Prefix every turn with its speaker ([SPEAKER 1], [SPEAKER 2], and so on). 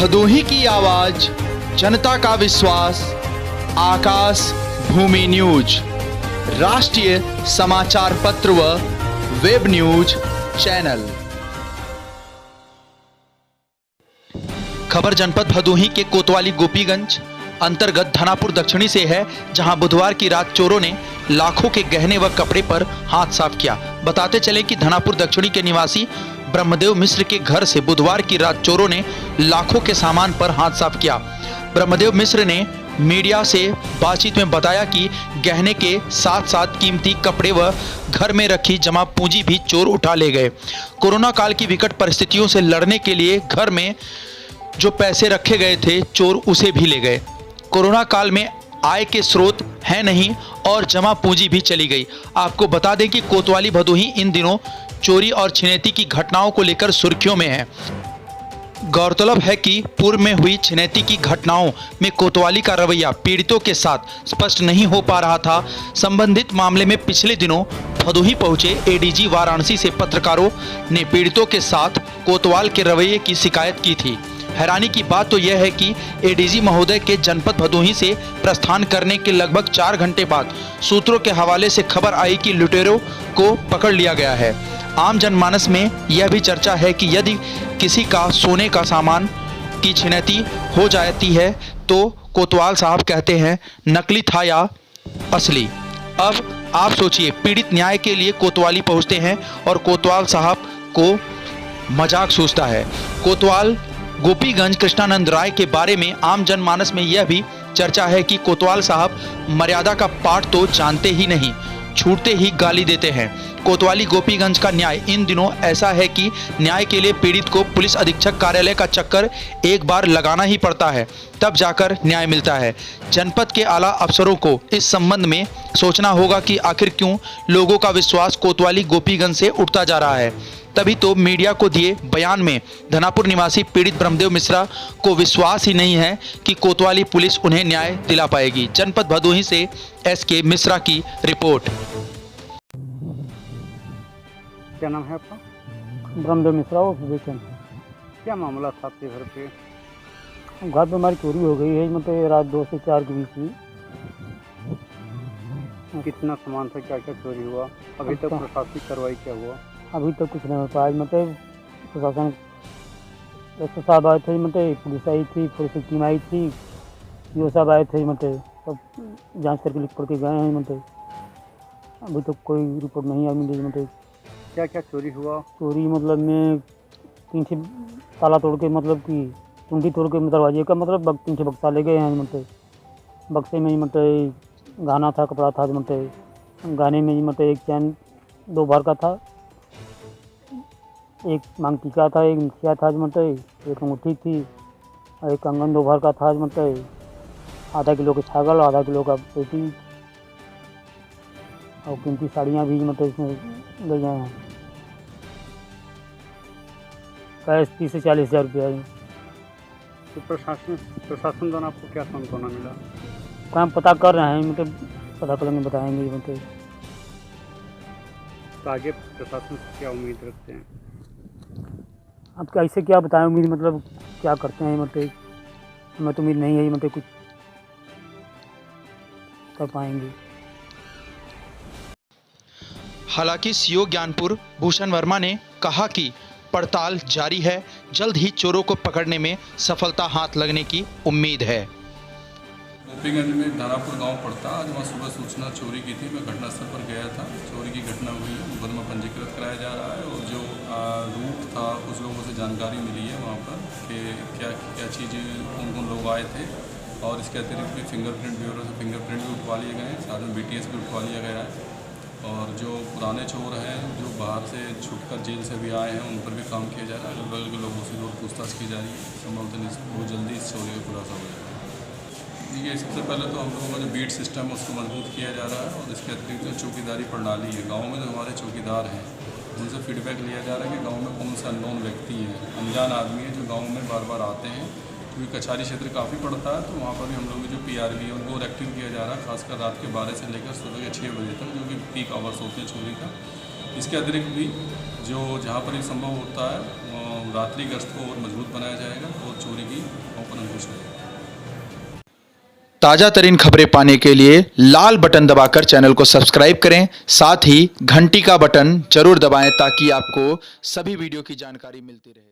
[SPEAKER 1] भदोही की आवाज, जनता का विश्वास, आकाश भूमि न्यूज, राष्ट्रीय समाचार पत्र व वेब न्यूज चैनल। खबर जनपद भदोही के कोतवाली गोपीगंज अंतर्गत धनापुर दक्षिणी से है, जहां बुधवार की रात चोरों ने लाखों के गहने व कपड़े पर हाथ साफ किया। बताते चले कि धनापुर दक्षिणी के निवासी ब्रह्मदेव मिश्र के घर से बुधवार की रात चोरों ने लाखों के सामान पर हाथ साफ किया। ब्रह्मदेव मिश्र ने मीडिया से बातचीत में बताया कि गहने के साथ साथ कीमती कपड़े व घर में रखी जमा पूंजी भी चोर उठा ले गए। कोरोना काल की विकट परिस्थितियों से लड़ने के लिए घर में जो पैसे रखे गए थे, चोर उसे भी ले गए। कोरोना काल में आय के स्रोत है नहीं और जमा पूंजी भी चली गई। आपको बता दें कि कोतवाली भदोही इन दिनों चोरी और छिनैती की घटनाओं को लेकर सुर्खियों में है। गौरतलब है कि पूर्व में हुई छिनैती की घटनाओं में कोतवाली का रवैया पीड़ितों के साथ स्पष्ट नहीं हो पा रहा था। संबंधित मामले में पिछले दिनों भदोही पहुंचे एडीजी वाराणसी से पत्रकारों ने पीड़ितों के साथ कोतवाल के रवैये की शिकायत की थी। हैरानी की बात तो यह है कि एडीजी महोदय के जनपद भदोही से प्रस्थान करने के लगभग 4 घंटे बाद सूत्रों के हवाले से खबर आई कि लुटेरों को पकड़ लिया गया है। आम जनमानस में यह भी चर्चा है कि यदि किसी का सोने का सामान की छिनैती हो जाती है तो कोतवाल साहब कहते हैं नकली था या असली। अब आप सोचिए, पीड़ित न्याय के लिए कोतवाली पहुंचते हैं और कोतवाल साहब को मजाक सूझता है। कोतवाल गोपीगंज कृष्णानंद राय के बारे में आम जनमानस में यह भी चर्चा है कि कोतवाल साहब मर्यादा का पाठ तो जानते ही नहीं, छूटते ही गाली देते हैं। कोतवाली गोपीगंज का न्याय इन दिनों ऐसा है कि न्याय के लिए पीड़ित को पुलिस अधीक्षक कार्यालय का चक्कर एक बार लगाना ही पड़ता है, तब जाकर न्याय मिलता है। जनपद के आला अफसरों को इस संबंध में सोचना होगा कि आखिर क्यों लोगों का विश्वास कोतवाली गोपीगंज से उठता जा रहा है। तभी तो मीडिया को दिए बयान में धनापुर निवासी पीड़ित ब्रह्मदेव मिश्रा को विश्वास ही नहीं है कि कोतवाली पुलिस उन्हें न्याय दिला पाएगी। जनपद भदोही से एसके मिश्रा की रिपोर्ट।
[SPEAKER 2] क्या नाम है आपका?
[SPEAKER 3] ब्रह्मदेव मिश्रा ऑब्जर्वेशन।
[SPEAKER 2] क्या मामला था आपके घर पे?
[SPEAKER 3] घर पे हमारी चोरी हो गई है, मतलब रात 2 से 4 के बीच में।
[SPEAKER 2] कितना सामान था, क्या क्या चोरी हुआ? अभी तक प्रशासनिक कार्रवाई क्या हुआ?
[SPEAKER 3] अभी तक कुछ नहीं हो पाया। मतलब प्रशासन एस साहब आए थे, मतलब पुलिस आई थी, पुलिस की टीम आई थी, यो साहब आए थे, मतलब सब जांच करके लिख पढ़ के गए हैं। मतलब अभी तक कोई रिपोर्ट नहीं आई मिली। मतलब
[SPEAKER 2] क्या क्या चोरी हुआ?
[SPEAKER 3] चोरी मतलब में 3 से ताला तोड़ के, मतलब कि कुंडी तोड़ के दरवाजे का, मतलब 3 से बक्सा ले गए हैं। मतलब बक्से में मतलब गहना था, कपड़ा था। मतलब गहने में मतलब एक चैन 2 भर का था, एक मांग टीका था, एक मुखिया था, मतलब एक अंगूठी थी और एक कंगन 2 भर का था। मतलब आधा किलो के छागल, आधा किलो का पेटी और कीमती साड़ियाँ भी मतलब इसमें ले गए हैं। कैश 30 से 40 हज़ार रुपया है।
[SPEAKER 2] तो प्रशासन द्वारा आपको क्या सांत्वना मिला?
[SPEAKER 3] काम पता कर रहे हैं, मतलब पता करेंगे, बताएंगे। मतलब
[SPEAKER 2] तो आगे प्रशासन से क्या उम्मीद रखते हैं?
[SPEAKER 3] अब कैसे क्या बताएं उम्मीद, मतलब क्या करते हैं। मतलब हमें तो उम्मीद नहीं है मतलब कुछ कर पाएंगे।
[SPEAKER 1] हालांकि सीओ ज्ञानपुर भूषण वर्मा ने कहा कि पड़ताल जारी है, जल्द ही चोरों को पकड़ने में सफलता हाथ लगने की उम्मीद है।
[SPEAKER 4] गोपीगंज में धनापुर गांव पड़ता, आज वहाँ सुबह सूचना चोरी की थी। मैं घटनास्थल पर गया था। चोरी की घटना हुई है, मुकदमा पंजीकृत कराया जा रहा है। और जो रूट था, कुछ लोगों से जानकारी मिली है वहाँ पर कि क्या क्या चीज़, कौन कौन लोग आए थे। और इसके अतिरिक्त भी फिंगरप्रिंट ब्यूरो से फिंगरप्रिंट भी उठवा लिए गए हैं, साथ में BTS भी उठवा लिया गया है। और जो पुराने चोर हैं, जो बाहर से छूटकर जेल से भी आए हैं, उन पर भी काम किया जा रहा है। अगल बगल के लोगों से और पूछताछ की जा रही है। संभवतः बहुत जल्दी इस चोरी का खुलासा हो जाएगा। देखिए, सबसे पहले तो हम लोगों का जो बीट सिस्टम है उसको मजबूत किया जा रहा है। और इसके अतिरिक्त जो चौकीदारी प्रणाली है, गाँव में जो हमारे चौकीदार हैं उनसे फीडबैक लिया जा रहा है कि गाँव में कौन सा अननोन व्यक्ति है, अनजान आदमी है जो गाँव में बार बार आते हैं। क्योंकि कचहरी क्षेत्र काफ़ी पड़ता है, तो वहाँ पर भी हम लोग की जो PRV है उनको एक्टिव किया जा रहा है, खासकर रात के 12 से लेकर सुबह के 6 बजे तक, जो कि पीक आवर्स होते हैं चोरी का। इसके अतिरिक्त भी जो जहाँ पर ये संभव होता है रात्रि गश्त को और मजबूत बनाया जाएगा और चोरी की घटनाओं पर अंकुश लगेगा।
[SPEAKER 1] ताजा तरीन खबरें पाने के लिए लाल बटन दबाकर चैनल को सब्सक्राइब करें, साथ ही घंटी का बटन जरूर दबाएं ताकि आपको सभी वीडियो की जानकारी मिलती रहे।